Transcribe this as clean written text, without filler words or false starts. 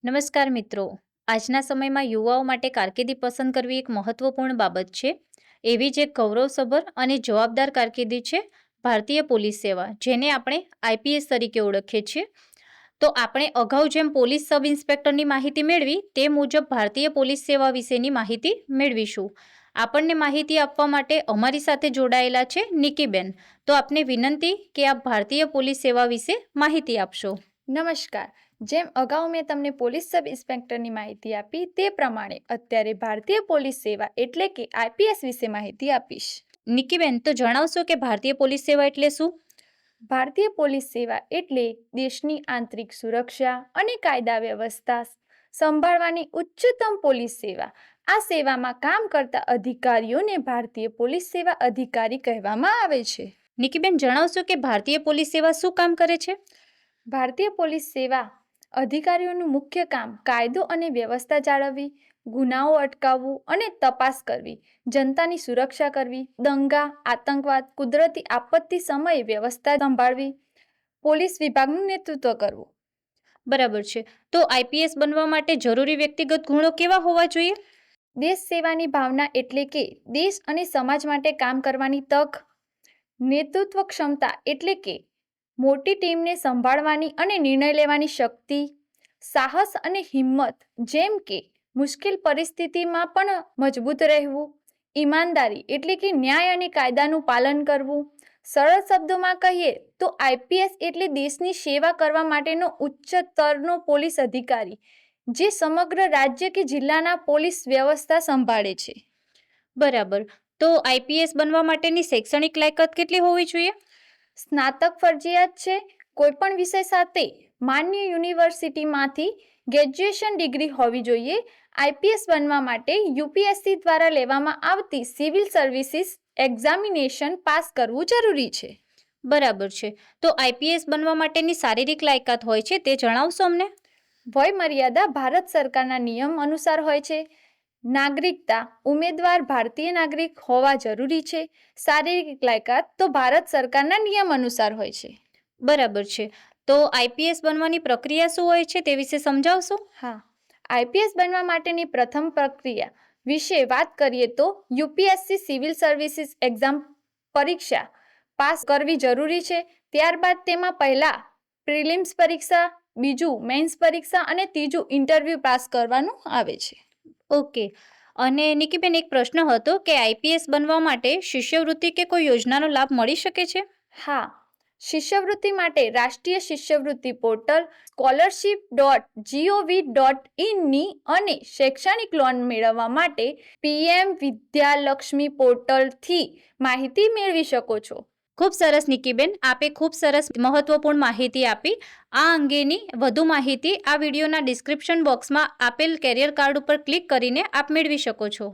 નમસ્કાર મિત્રો. આજના સમયમાં યુવાઓ માટે કારકિર્દી પસંદ કરવી એક મહત્વપૂર્ણ બાબત છે. એવી જ એક ગૌરવસભર અને જવાબદાર કારકિર્દી છે ભારતીય પોલીસ સેવા, જેને આપણે આઈપીએસ તરીકે ઓળખીએ છીએ. તો આપણે અગાઉ જેમ પોલીસ સબ ઇન્સ્પેક્ટરની માહિતી મેળવી તે મુજબ ભારતીય પોલીસ સેવા વિશેની માહિતી મેળવીશું. આપણને માહિતી આપવા માટે અમારી સાથે જોડાયેલા છે નિકીબેન. તો આપને વિનંતી કે આપ ભારતીય પોલીસ સેવા વિશે માહિતી આપશો. નમસ્કાર. જેમ અગાઉ મેં તમને પોલીસ સબ ઇન્સ્પેક્ટરની માહિતી આપી તે પ્રમાણે અત્યારે ભારતીય પોલીસ સેવા એટલે કે આઈપીએસ વિશે માહિતી આપીશ. નિકીબેન, તો જણાવશો કે ભારતીય પોલીસ સેવા એટલે શું? ભારતીય પોલીસ સેવા એટલે દેશની આંતરિક સુરક્ષા અને કાયદા વ્યવસ્થા સંભાળવાની ઉચ્ચતમ પોલીસ સેવા. આ સેવામાં કામ કરતા અધિકારીઓને ભારતીય પોલીસ સેવા અધિકારી કહેવામાં આવે છે. નિકીબેન, જણાવશો કે ભારતીય પોલીસ સેવા શું કામ કરે છે? ભારતીય પોલીસ સેવા અધિકારીઓનું મુખ્ય કામ કાયદો અને વ્યવસ્થા જાળવવી, ગુનાઓ અટકાવવું અને તપાસ કરવી, જનતાની સુરક્ષા કરવી, દંગા, આતંકવાદ, કુદરતી આપત્તિ સમયે વ્યવસ્થા સંભાળવી, પોલીસ વિભાગનું નેતૃત્વ કરવું. બરાબર છે. તો આઈપીએસ બનવા માટે જરૂરી વ્યક્તિગત ગુણો કેવા હોવા જોઈએ? દેશ સેવાની ભાવના એટલે કે દેશ અને સમાજ માટે કામ કરવાની તક, નેતૃત્વ ક્ષમતા એટલે કે મોટી ટીમને સંભાળવાની અને નિર્ણય લેવાની શક્તિ, સાહસ અને હિંમત જેમ કે મુશ્કેલ પરિસ્થિતિમાં પણ મજબૂત રહેવું, ઈમાનદારી એટલે કે ન્યાય અને કાયદાનું પાલન કરવું. સરળ શબ્દોમાં કહીએ તો આઈપીએસ એટલે દેશની સેવા કરવા માટેનો ઉચ્ચ સ્તરનો પોલીસ અધિકારી જે સમગ્ર રાજ્ય કે જિલ્લાના પોલીસ વ્યવસ્થા સંભાળે છે. બરાબર. તો આઈપીએસ બનવા માટેની શૈક્ષણિક લાયકાત કેટલી હોવી જોઈએ? સ્નાતક ફરજિયાત છે. કોઈપણ વિષય સાથે માન્ય યુનિવર્સિટીમાંથી ગ્રેજ્યુએશન ડિગ્રી હોવી જોઈએ. આઈપીએસ બનવા માટે યુપીએસસી દ્વારા લેવામાં આવતી સિવિલ સર્વિસીસ એક્ઝામિનેશન પાસ કરવું જરૂરી છે. બરાબર છે. તો આઈપીએસ બનવા માટેની શારીરિક લાયકાત હોય છે તે જણાવશો અમને? વય મર્યાદા ભારત સરકારના નિયમ અનુસાર હોય છે. નાગરિકતા ઉમેદવાર ભારતીય નાગરિક હોવા જરૂરી છે. શારીરિક લાયકાત તો ભારત સરકારના નિયમ અનુસાર હોય છે. બરાબર છે. તો આઈપીએસ બનવાની પ્રક્રિયા શું હોય છે તે વિશે સમજાવશો? હા, આઈપીએસ બનવા માટેની પ્રથમ પ્રક્રિયા વિશે વાત કરીએ તો યુપીએસસી સિવિલ સર્વિસીસ એક્ઝામ પરીક્ષા પાસ કરવી જરૂરી છે. ત્યારબાદ તેમાં પહેલા પ્રિલિમ્સ પરીક્ષા, બીજું મેન્સ પરીક્ષા અને ત્રીજું ઇન્ટરવ્યૂ પાસ કરવાનું આવે છે. ઓકે. અને નિકીબેન, એક પ્રશ્ન હતો કે આઈપીએસ બનવા માટે શિષ્યવૃત્તિ કે કોઈ યોજનાનો લાભ મળી શકે છે? હા, શિષ્યવૃત્તિ માટે રાષ્ટ્રીય શિષ્યવૃત્તિ પોર્ટલ scholarship.gov.in અને શૈક્ષણિક લોન મેળવવા માટે પીએમ વિદ્યાલક્ષ્મી પોર્ટલથી માહિતી મેળવી શકો છો. ખૂબ સરસ નિકીબેન, આપે ખૂબ સરસ મહત્વપૂર્ણ માહિતી આપી. આ અંગેની વધુ માહિતી આ વિડીયોના ડિસ્ક્રિપ્શન બોક્સમાં આપેલ કેરિયર કાર્ડ ઉપર ક્લિક કરીને આપ મેળવી શકો છો.